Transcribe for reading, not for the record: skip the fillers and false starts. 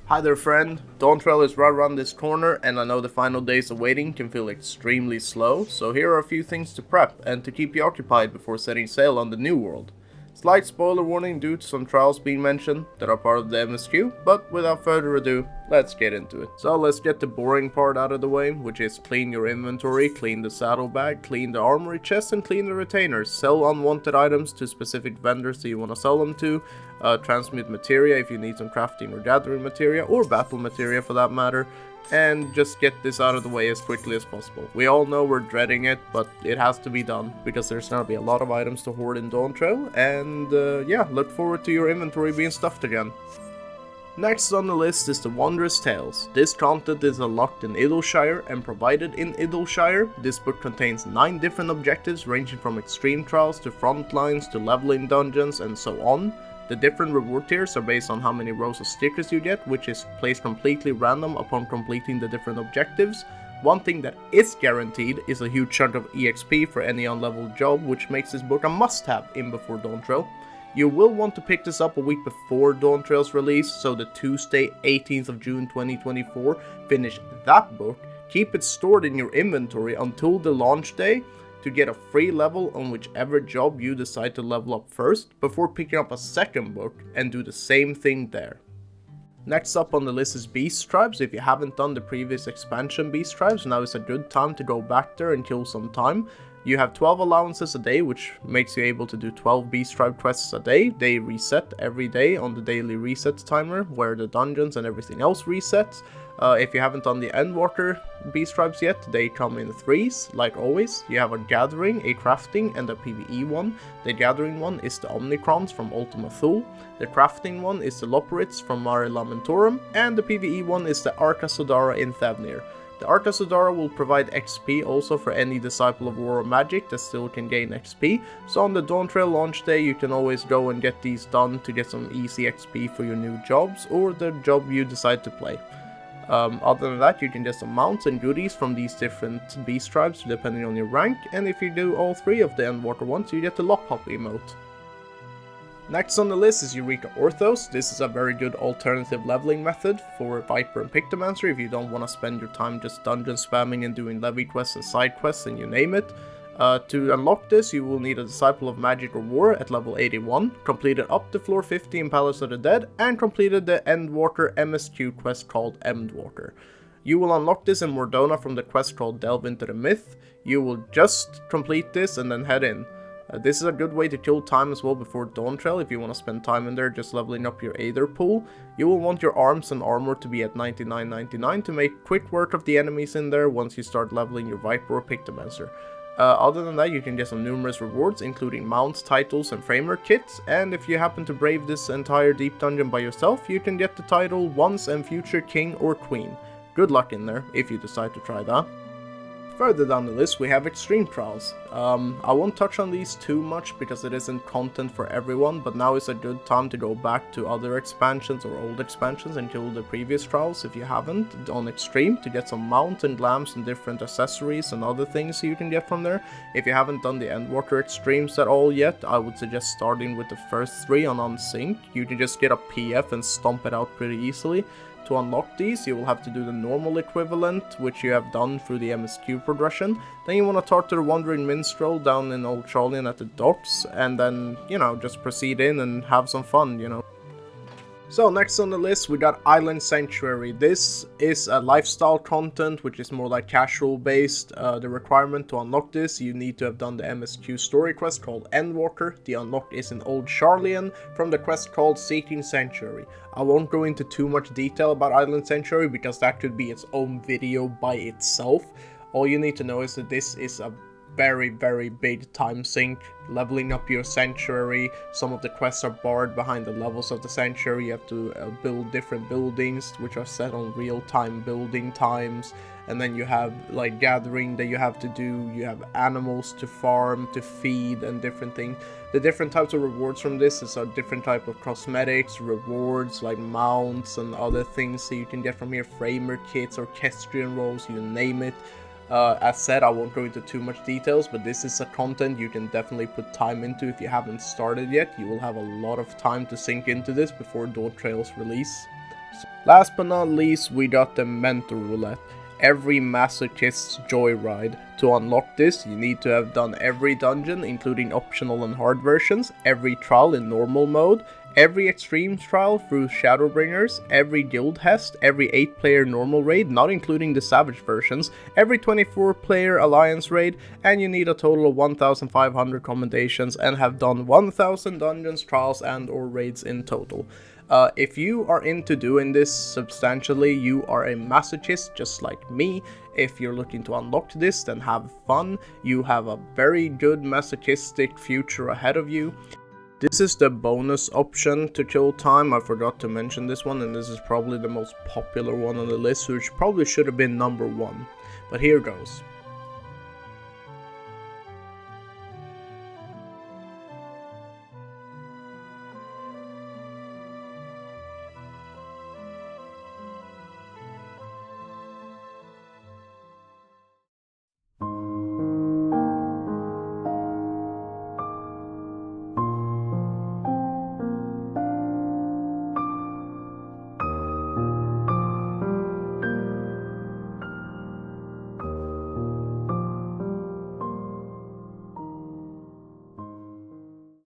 Hi there friend, Dawntrail is right around this corner and I know the final days of waiting can feel extremely slow, so here are a few things to prep and to keep you occupied before setting sail on the new world. Slight spoiler warning due to some trials being mentioned that are part of the MSQ, but without further ado, let's get into it. So let's get the boring part out of the way, which is clean your inventory, clean the saddlebag, clean the armory chest and clean the retainers. Sell unwanted items to specific vendors that you want to sell them to. Transmute materia if you need some crafting or gathering materia, or battle materia for that matter. And just get this out of the way as quickly as possible. We all know we're dreading it, but it has to be done, because there's gonna be a lot of items to hoard in Dawntrail, and yeah, look forward to your inventory being stuffed again. Next on the list is the Wondrous Tails. This content is unlocked in Idleshire and provided in Idleshire. This book contains 9 different objectives ranging from extreme trials to front lines to leveling dungeons and so on. The different reward tiers are based on how many rows of stickers you get, which is placed completely random upon completing the different objectives. One thing that is guaranteed is a huge chunk of EXP for any unleveled job, which makes this book a must-have in before Dawntrail. You will want to pick this up a week before Dawntrail's release, so the Tuesday 18th of June 2024, finish that book, keep it stored in your inventory until the launch day, to get a free level on whichever job you decide to level up first, before picking up a second book and do the same thing there. Next up on the list is Beast Tribes. If you haven't done the previous expansion Beast Tribes, now is a good time to go back there and kill some time. You have 12 allowances a day, which makes you able to do 12 Beast Tribe quests a day. They reset every day on the daily reset timer, where the dungeons and everything else resets. If you haven't done the Endwalker Beast Tribes yet, they come in 3s, like always. You have a Gathering, a Crafting, and a PvE one. The Gathering one is the Omnicrons from Ultima Thule. The Crafting one is the Loporrits from Mare Lamentorum. And the PvE one is the Arca Sodara in Thavnir. The Arca Sodara will provide XP also for any Disciple of War or Magic that still can gain XP, so on the Dawntrail launch day you can always go and get these done to get some easy XP for your new jobs or the job you decide to play. Other than that, you can get some mounts and goodies from these different Beast Tribes depending on your rank, and if you do all 3 of the Endwalker ones you get the Lophop emote. Next on the list is Eureka Orthos. This is a very good alternative leveling method for Viper and Pictomancer if you don't want to spend your time just dungeon spamming and doing levy quests and side quests and you name it. To unlock this, you will need a Disciple of Magic or War at level 81, completed up to floor 50 in Palace of the Dead, and completed the Endwalker MSQ quest called Endwalker. You will unlock this in Mordona from the quest called Delve into the Myth. You will just complete this and then head in. This is a good way to kill time as well before Dawntrail if you want to spend time in there just leveling up your Aether pool. You will want your arms and armor to be at 99.99 to make quick work of the enemies in there once you start leveling your Viper or Pictomancer. Other than that, you can get some numerous rewards, including mounts, titles, and framework kits, and if you happen to brave this entire deep dungeon by yourself, you can get the title Once and Future King or Queen. Good luck in there, if you decide to try that. Further down the list, we have Extreme Trials. I won't touch on these too much because it isn't content for everyone, but now is a good time to go back to other expansions or old expansions and kill the previous trials if you haven't on Extreme to get some mounts and lamps and different accessories and other things you can get from there. If you haven't done the Endwalker Extremes at all yet, I would suggest starting with the first 3 on Unsync. You can just get a PF and stomp it out pretty easily. To unlock these, you will have to do the normal equivalent, which you have done through the MSQ progression. Then you want to talk to the Wandering Minstrel down in Old Charlian at the docks, and then, you know, just proceed in and have some fun, you know. So next on the list we got Island Sanctuary. This is a lifestyle content which is more like casual based. The requirement to unlock this, you need to have done the MSQ story quest called Endwalker. The unlock is in Old Charlian from the quest called Seeking Sanctuary. I won't go into too much detail about Island Sanctuary because that could be its own video by itself. All you need to know is that this is a very big time sink. Leveling up your sanctuary, some of the quests are barred behind the levels of the sanctuary. You have to build different buildings which are set on real-time building times, and then you have like gathering that you have to do, you have animals to farm, to feed, and different things. The different types of rewards from this is a different type of cosmetics, rewards like mounts and other things that you can get from here, framer kits, orchestrion rolls, you name it. As said, I won't go into too much details, but this is a content you can definitely put time into if you haven't started yet. You will have a lot of time to sink into this before Dawntrail's release. Last but not least, we got the Mentor Roulette. Every masochist's joyride. To unlock this, you need to have done every dungeon, including optional and hard versions, every trial in normal mode, every extreme trial through Shadowbringers, every guild hest, every 8-player normal raid, not including the savage versions, every 24-player alliance raid, and you need a total of 1,500 commendations and have done 1,000 dungeons, trials, and or raids in total. If you are into doing this substantially, you are a masochist just like me. If you're looking to unlock this, then have fun. You have a very good masochistic future ahead of you. This is the bonus option to kill time. I forgot to mention this one, and this is probably the most popular one on the list, which probably should have been number 1. But here goes.